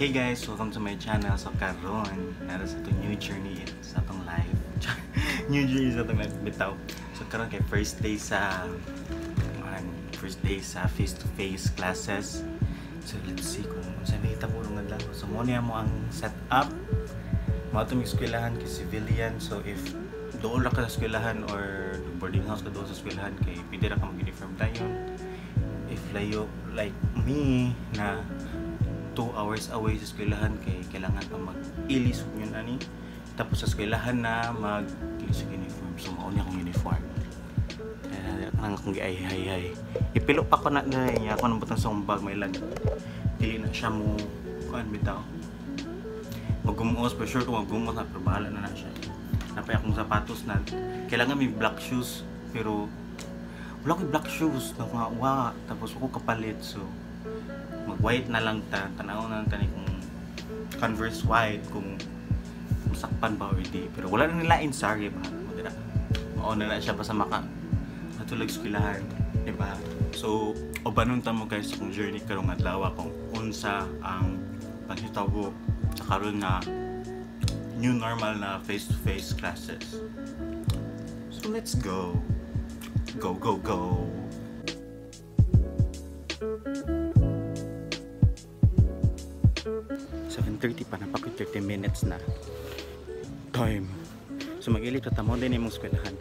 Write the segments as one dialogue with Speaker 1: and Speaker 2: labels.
Speaker 1: Hey guys, welcome to my channel. So karon, nara sa itong new journey sa itong live. New journey sa itong live bitaw. So karon kay first day sa face-to-face classes. So let's see kung saan nakita ko nga lang. So muna mo ang setup. Mga itong eskwelahan kay civilian. So if doon lang ka sa eskwelahan or boarding house ka doon sa eskwelahan kay pwede na ka mag-uniform tayo. If layo like me na 2 hours away sa eskwelahan kay kailangan pa mag-ilis yun ani. Tapos sa eskwelahan na mag-ilis yung uniform. So mauna akong uniform. Ang akong giay-hay-hay. Ipilo pa ko na niya. Ako nang butang sa bag may lag. Dili na siya mo kuan bitaw. Magumuos for sure kung magumuos na pero bahala na siya. Napay akong sapatos na kailangan may black shoes pero wala ko black shoes na wa tapos ako kapalit so mag-white na lang tanaw na tani kung Converse white kung masakpan ba or di pero wala na nila in sorry ba madira mauna na siya basta maka natulag eskwelahan di ba so obanon ta mo guys sa kung journey karong adlaw kung unsa ang paghitabo sa karon na new normal na face-to-face classes so let's go 7:30 pa, napakit 30 minutes na time. So mag-ilit at tamo din yung eskwelahan.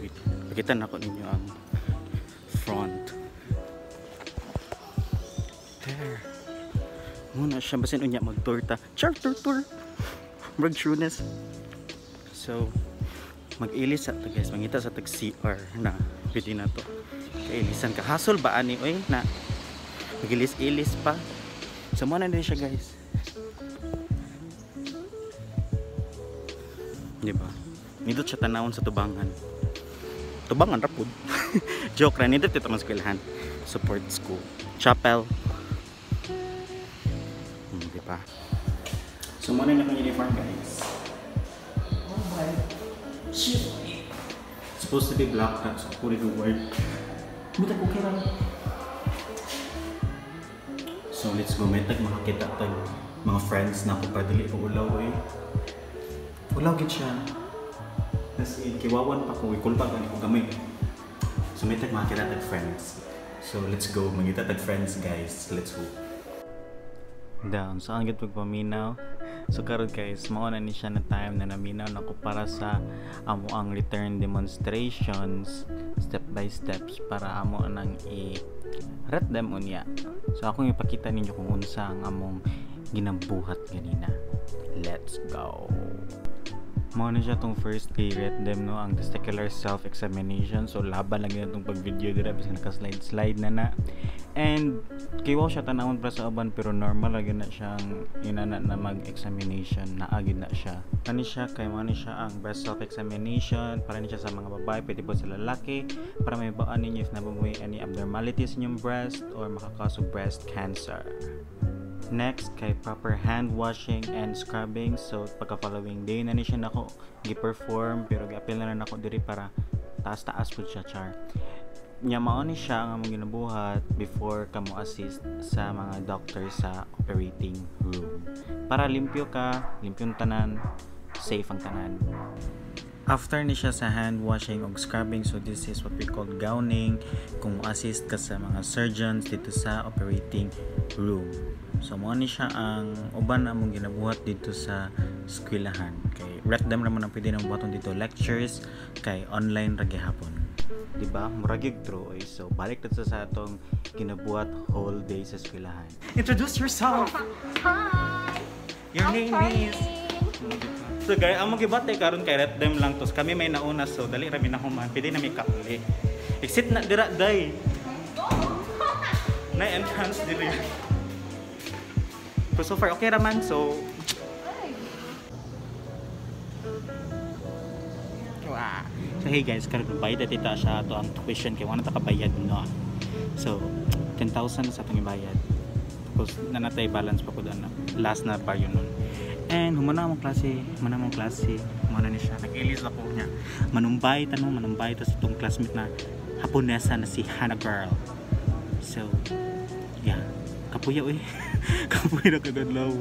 Speaker 1: Wait, pakita na ko ninyo ang front. There. Muna siya, basin unya mag-tour-ta. Tour. Mag-trueness. So, mag-ilis sa ito guys. Mangita sa tag-CR na pwede na to. Kailisan ka. Hassle ba ani? Oy, na mag-ilis-ilis pa. So, muna din siya guys. Diba? Nidot siya tanawon sa tubangan. Tubangan rapod. Joke ra. Nidot ito mas eskwelahan. Support school. Chapel. Diba? So, muna na kong uniform guys. Oh my. Shit. Supposed to be black hat. So, put it to work. Mita ko kira. So let's go, may makakita tayo mga friends na ako padili ko ulaw eh. Ulaw gid siya. Nas kiwawan pa ko, ikul pa gani ko gamay. So may makakita tayo friends. So let's go, mangita tayo friends guys. Let's go. Down, saan gid pagpaminaw? So karon guys, mao na ni siya na time na naminaw nako para sa amo ang return demonstrations step by steps para amo nang i-ret them unya. So akong ipakita ninyo kung unsa ang among ginabuhat ganina. Let's go. Mao na siya tong first day ret them no ang testicular self-examination. So laban lang yun tong pag-video dira bisag naka-slide na. And kiwaw siya tanawon para sa uban pero normal lagi na siyang inana na mag-examination na agid na siya. Kani siya kay mo ni siya ang breast self-examination para ni siya sa mga babae pwede po sa lalaki para may baan ninyo if nabubuhay any abnormalities in yung breast or makakausa breast cancer. Next kay proper hand washing and scrubbing. So pagka following day na ni siya nako gi-perform pero gi-appeal na nako diri para taas pud siya char. Nya mao ni siya ang among ginabuhat before ka mo assist sa mga doctor sa operating room. Para limpyo ka, limpyong tanan, safe ang tanan. After ni siya sa hand washing o scrubbing, so this is what we call gowning kung assist ka sa mga surgeons dito sa operating room. So mao ni siya ang uban na among ginabuhat dito sa eskwelahan. Kay rec them naman ang pwede nang buhaton dito lectures kay online ra gihapon. Diba? Muragig true eh. So balik na sa atong ginabuhat whole day sa eskwelahan. Introduce yourself!
Speaker 2: Hi!
Speaker 1: Your name is... So guys, among gibatay karon kay ret them lang tos kami may nauna so dali ra mi na human pwede na mi kauli. Exit na dira day. Na entrance diri. Pero so far okay ra man so wow. So hey guys, karon bayad tita siya ato ang tuition kay wala ta kabayad no. So 10,000 na sa atong ibayad. Tapos nanatay balance pa pud ana. Last na pa yun nun. And humana mong klase, humana ni siya. Nag-ilis ako niya. Manumbay ta sa itong classmate na Haponesa na si Hannah Girl. So, Kapuya eh. Kapuya na kadadlaw.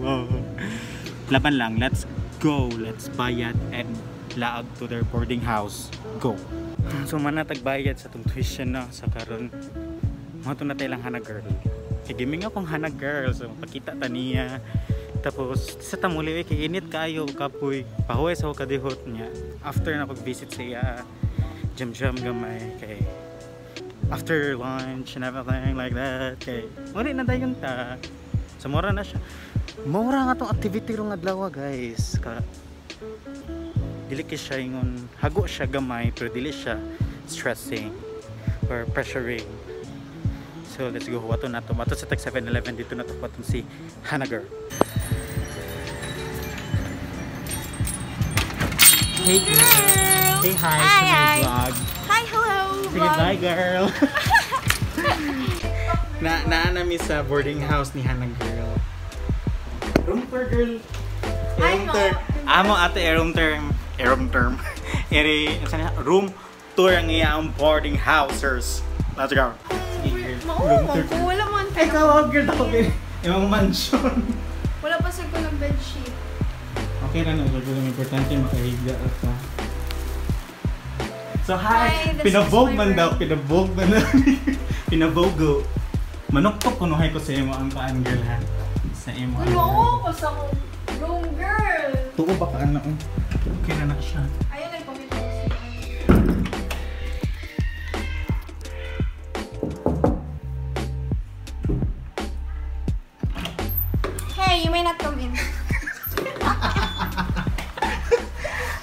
Speaker 1: Laban lang, let's go. Let's bayad and laag to their boarding house. Go. So manatagbayad sa tong tuition na sa karon. Mga to na tayo lang hana girl. Kigiming akong hana girl. So pakita ta niya. Tapos sa tamuli kay init kayo kapoy. Pahuway sa kadihot niya. After na pag-visit sa iya, jam-jam gamay kay after lunch and everything like that. Kay uri na dayon ta. So mura na siya. Mura nga tong activity rong adlaw guys. Dili kay siya ingon hago siya gamay pero dili siya stressing or pressuring. So let's go wato na to. Mato sa tag 7-Eleven dito na to patong si Hannah girl. Hey girl. Say hi to my vlog. Hi, hello. Say bye girl. Naanami sa boarding house ni Hannah girl. Room tour girl. Room tour. Amo ate room term. Room term. Room tour ang iyang boarding housers. Let's go.
Speaker 2: Room tour. Wala man.
Speaker 1: Ikaw girl ako din. Yung mansion.
Speaker 2: Wala pa sa ko ng bedsheet.
Speaker 1: Okay na no, so importante makahiga ka. So hi, pinabog man daw, pinabog man daw. Pinabogo. Manoktok kunuhay ko sa imo ang paan girl ha. Sa imo.
Speaker 2: Ano ko sa room girl.
Speaker 1: Tuo ba ka ano? Okay na siya.
Speaker 2: Ayun ay pamilya ko si Hey, you may not come in.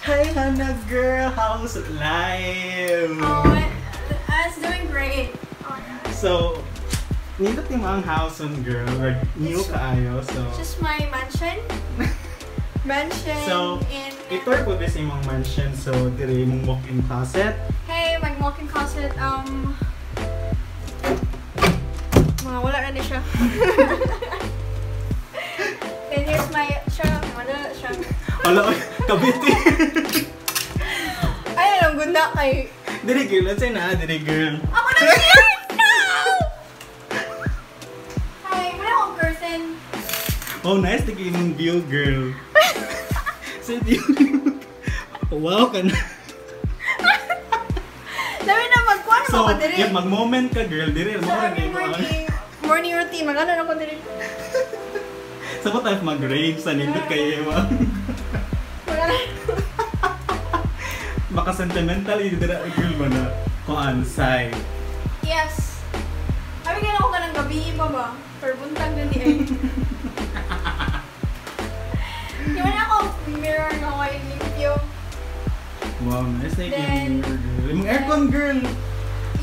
Speaker 1: Hi Hannah girl, how's life?
Speaker 2: Oh, it's doing great. Oh, yeah.
Speaker 1: So, nindot yung mga house on girl, or new kaayo, so...
Speaker 2: Just my mansion. Mansion
Speaker 1: so,
Speaker 2: in...
Speaker 1: ito po this yung mga mansion, so dire mong walk-in closet.
Speaker 2: Hey, my walk-in closet, mga wala na ni siya. And here's my siya, wala siya.
Speaker 1: Wala, kabiti.
Speaker 2: Ay, alam gunda kay...
Speaker 1: Dire girl, let's say na, dire girl.
Speaker 2: Ako na siya! No! Hi, wala akong curtain.
Speaker 1: Oh, nice to get yung view, girl. Sa view. Wow, ka na.
Speaker 2: Dami na magkuhan
Speaker 1: So,
Speaker 2: ako dire.
Speaker 1: if mag-moment ka, girl, dire,
Speaker 2: So, every morning routine, mag-ano na ako dire.
Speaker 1: So, ko tayo mag-rave sa nindot kayo, ewan.
Speaker 2: Wala na.
Speaker 1: Baka sentimental, yung dire, girl ba na? Kuan, say.
Speaker 2: Yes. Sabi ka na ako ka ng gabi pa ba? Perbuntag na di ay. Di ba na ako mirror na white limpyo?
Speaker 1: Wow, nice like
Speaker 2: Then,
Speaker 1: yung girl. Yung aircon, girl.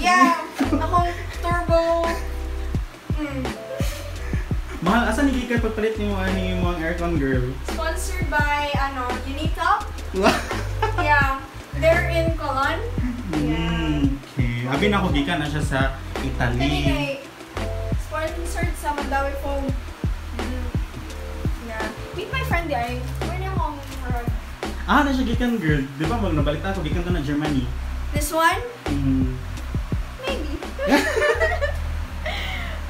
Speaker 2: Yeah, akong turbo.
Speaker 1: Mahal, asan hindi ka pagpalit yung mga aircon, girl?
Speaker 2: Sponsored by, Unitop. Yeah, they're in Colon. Yeah.
Speaker 1: Okay. Abi na ko gikan na siya sa Italy.
Speaker 2: Anyway, sponsored sa Mandawi Foam. Yeah. Meet my friend ay. Where na akong harag?
Speaker 1: Ah, na siya gikan, girl. Di ba, nabalik ako, gikan ka na Germany.
Speaker 2: This one? Maybe.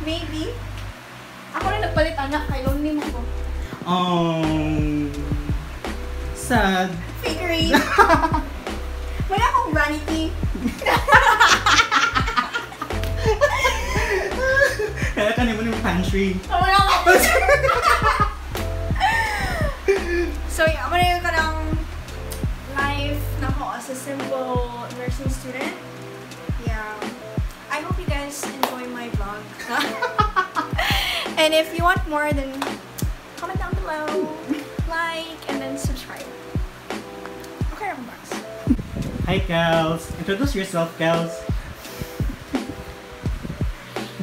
Speaker 2: Maybe. Ako na nagpalit anak kay lonely mo ko.
Speaker 1: Sad.
Speaker 2: Figurine. Wala akong vanity.
Speaker 1: Kaya ka naman yung pantry.
Speaker 2: Wala akong So, yeah, ako na yung kanang life na ko as a simple nursing student. Yeah. I hope you guys enjoy my vlog. And if you want more, then comment down below, like, and then subscribe. Okay, I'm back.
Speaker 1: Hi, Kels. Introduce yourself, Kels.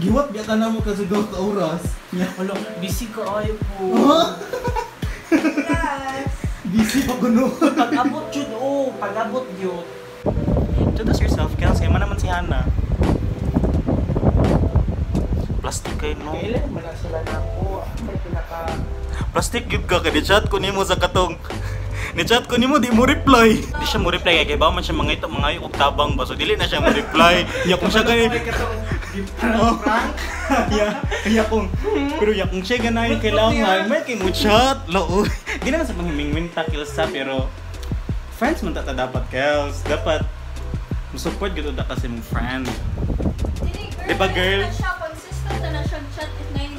Speaker 1: Giwat biya ka na mo kasi go ka oras.
Speaker 3: Wala, busy ka ayaw po.
Speaker 2: Yes.
Speaker 1: Busy pa kuno.
Speaker 3: Pag-abot yun, pag-abot yun.
Speaker 1: Introduce yourself, Kels. Kaya man naman si Hannah. Plastic kayo, no?
Speaker 3: Kailan man na sila na ako. May pinaka...
Speaker 1: Plastic yun ka. Ni-chat ko nimo sa katong. Ni-chat ko nimo, di mo reply. Di siya mo reply. Kaya ba man siya mga ito, mga yung tabang ba? So, dili na siya mo reply. Iyak mo siya ganun. Oh. Ya kung pero ya kung siya ganayon kailangan may kay mo chat lo. Di naman sa panghiminwin ta kilsa pero friends man ta dapat kels. Dapat mo-support gyud ta kasi mong friend. Di ba, girl?
Speaker 2: Consistent na siya chat if 90.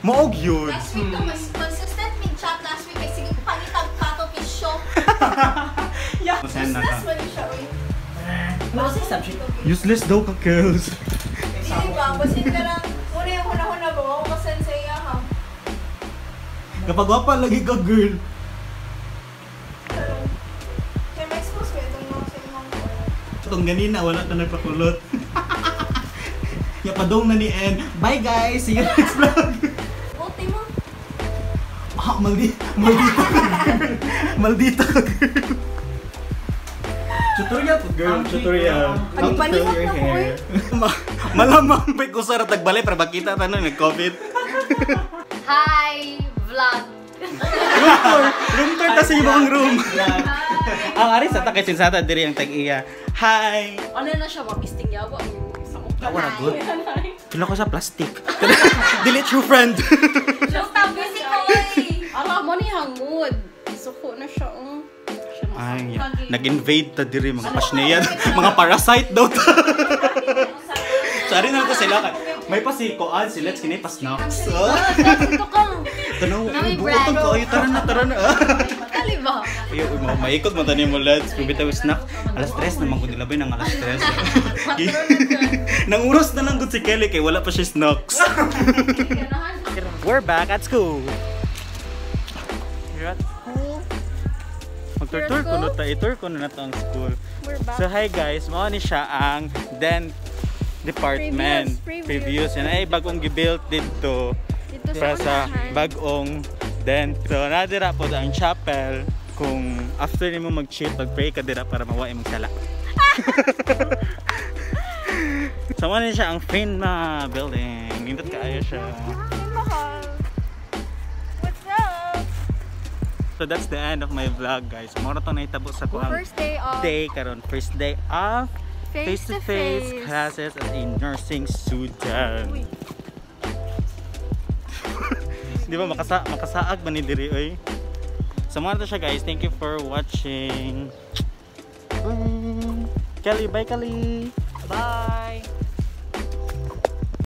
Speaker 1: Moog yun.
Speaker 2: Last week to mas consistent min chat last week kay sige pangitag kato pisyo.
Speaker 1: Send na ka.
Speaker 2: Useless man siya oy.
Speaker 3: Ano sa subject?
Speaker 1: Useless daw ka kels.
Speaker 2: Dili ba basin ka lang una yung huna-huna ba ako kasen sa iya ha.
Speaker 1: Kapag wapa lagi ka girl.
Speaker 2: Kaya ma-expose ko itong mga sa imong
Speaker 1: Itong ganina wala ta nagpakulot. Yapadong na ni N. Bye guys! See you next vlog!
Speaker 2: Buti mo.
Speaker 1: Ah, maldita ka girl. Maldita ka girl. Tutorial po girl, tutorial. How to curl
Speaker 2: Panipanimot
Speaker 1: your
Speaker 2: na ko,
Speaker 1: hair. Malamang may kusara tagbalay para makita tayo nag-COVID.
Speaker 2: Hi vlog.
Speaker 1: Room tour ta sa ibang room. Ang ari sa ta kay sinsata diri ang tag-iya. Hi!
Speaker 2: Ano na siya mapisting yawa.
Speaker 1: Wala good. Kila ko sa plastic. Delete true friend.
Speaker 2: Just tabi si Koy.
Speaker 4: Alam mo ni hangod. Suko na siya.
Speaker 1: Ay, nag-invade ta diri mga pasneyan. Mga parasite daw ta. Sorry na to sila. May pa si Koan, si Let's kinay pa snacks.
Speaker 4: Ito ka.
Speaker 1: Tanaw, buotong ko. Ay, tara na.
Speaker 4: Kali ba?
Speaker 1: Ay, maikot mo tani mo Let's. Bibitaw snack. Alas 3 naman ko nilabay ng alas 3. Nang uros na lang gud si Kelly kay wala pa siya snacks. We're back at school. You're at school? Mag-tour ko na tayo. I-tour ko na ang school.
Speaker 4: We're back.
Speaker 1: So hi guys, mao ni siya ang dent department. Previous. Yan ay bagong gibuilt dito
Speaker 4: Dito
Speaker 1: para sa
Speaker 4: unahan.
Speaker 1: bagong dent. So nadira po ang chapel. Kung after nimo mag-chill, mag-pray ka dira para mawa imong sala. So mao ni siya ang fin na building. Nindot kaayo siya.
Speaker 4: What's up?
Speaker 1: So that's the end of my vlog guys. Mao na to nahitabo sa kuang
Speaker 4: First day of
Speaker 1: day karon. First day of
Speaker 4: face-to-face
Speaker 1: classes as a nursing student. Di ba makasaag ba ni diri oy? So mga to siya guys. Thank you for watching. Kelly, bye Kelly. Bye.